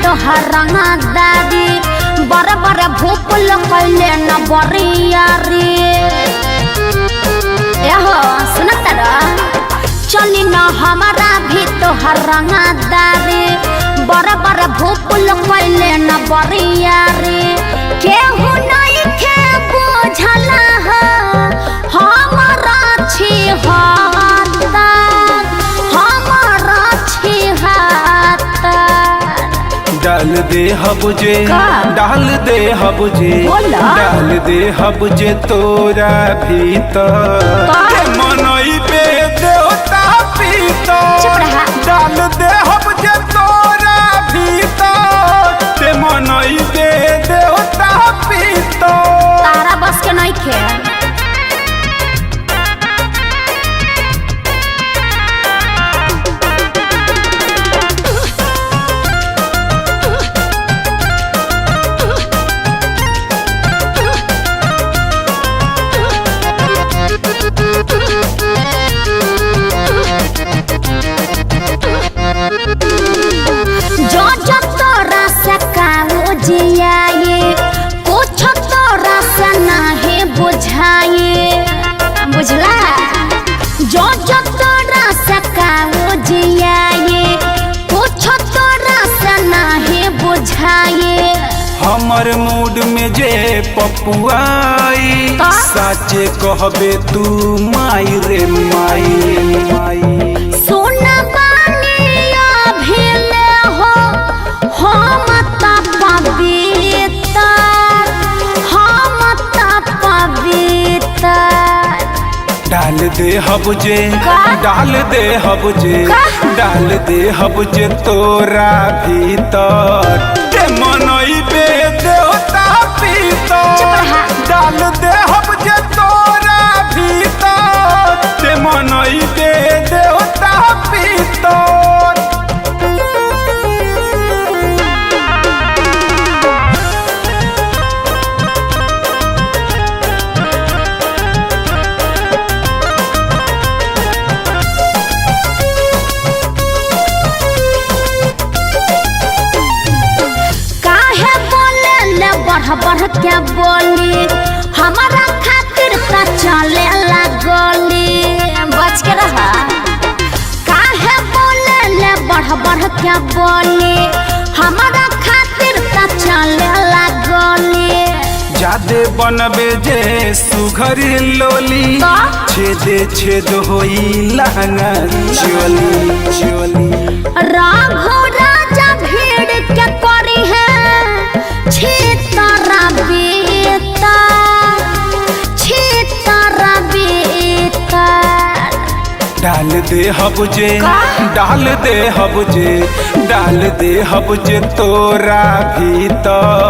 तोहर रंगदारी बड़े बड़े भूप कैले न बरियारी एहो सुन तारा चली न हमारा भी तोहर रंगदारी बड़े बड़े भूप कैले न बरियारी केहू नहीं के बुझला है हमारा छी हाता हमारा छी हाता डाल दे हबुजे डाल दे हबुजे डाल दे हबुजे तोरा भीतर मनई पे देवता पीतर डाल दे हबुजे तोरा भीतर ते मनई पे देवता पीतर तारा बस के नहीं खे जो जो तोरा से काऊ जियाए कुछ तोरा से नहीं बुझाए बुझला जो जो तोरा से काऊ जियाए कुछ तोरा से नहीं बुझाए हमर मूड में जे पपुआई साचे कहबे तू माई रे माई माई सोना बानिया भेले हो हम त पवित्र हम त पवित्र डाल दे हबुजे डाल दे हबुजे डाल दे हबुजे तोरा भीतर ते मनई बे देवता पीतर डाल दे हबुजे तोरा भीतर ते मनई बे देवता पीतर बढ़ के बोली हमारा खातिर त चले लागली बच के रहा काहे बोले ले बढ़ के बोली हमारा खातिर त चले लागली जादे बनबे जे सुघरी लोली छेदे छेद होई लहंगा चोली चोली राघो राजा भीड़ के करी है छीतरा बेता छीतरा बेता डाल दे हबुजे डाल दे हबुजे डाल दे हबुजे तोरा भीतर